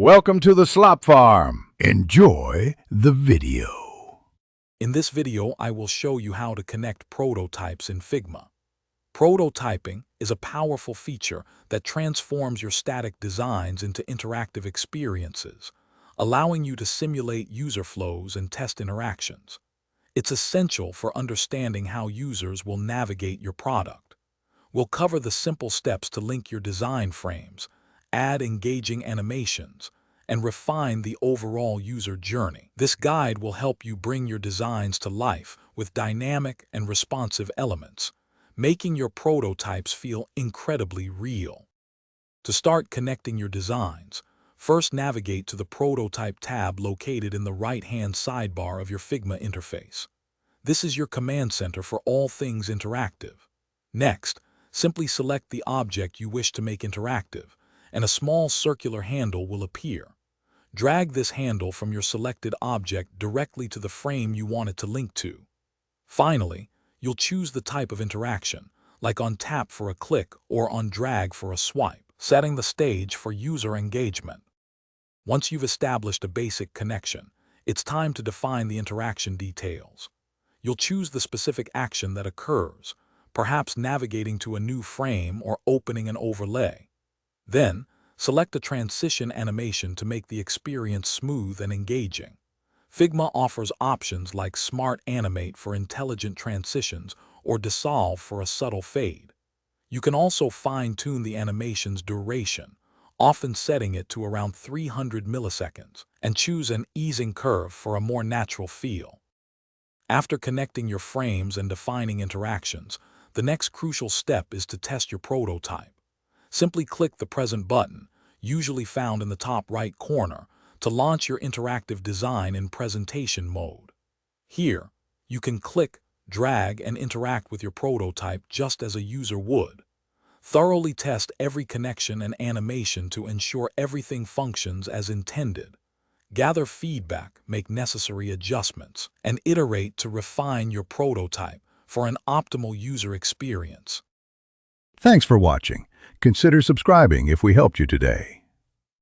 Welcome to the Slop Farm. Enjoy the video. In this video, I will show you how to connect prototypes in Figma. Prototyping is a powerful feature that transforms your static designs into interactive experiences, allowing you to simulate user flows and test interactions. It's essential for understanding how users will navigate your product. We'll cover the simple steps to link your design frames, add engaging animations, and refine the overall user journey. This guide will help you bring your designs to life with dynamic and responsive elements, making your prototypes feel incredibly real. To start connecting your designs, first navigate to the Prototype tab located in the right-hand sidebar of your Figma interface. This is your command center for all things interactive. Next, simply select the object you wish to make interactive, and a small circular handle will appear. Drag this handle from your selected object directly to the frame you want it to link to. Finally, you'll choose the type of interaction, like on tap for a click or on drag for a swipe, setting the stage for user engagement. Once you've established a basic connection, it's time to define the interaction details. You'll choose the specific action that occurs, perhaps navigating to a new frame or opening an overlay. Then, select a transition animation to make the experience smooth and engaging. Figma offers options like Smart Animate for intelligent transitions or Dissolve for a subtle fade. You can also fine-tune the animation's duration, often setting it to around 300 milliseconds, and choose an easing curve for a more natural feel. After connecting your frames and defining interactions, the next crucial step is to test your prototype. Simply click the Present button, usually found in the top right corner, to launch your interactive design in presentation mode. Here, you can click, drag, and interact with your prototype just as a user would. Thoroughly test every connection and animation to ensure everything functions as intended. Gather feedback, make necessary adjustments, and iterate to refine your prototype for an optimal user experience. Thanks for watching. Consider subscribing if we helped you today.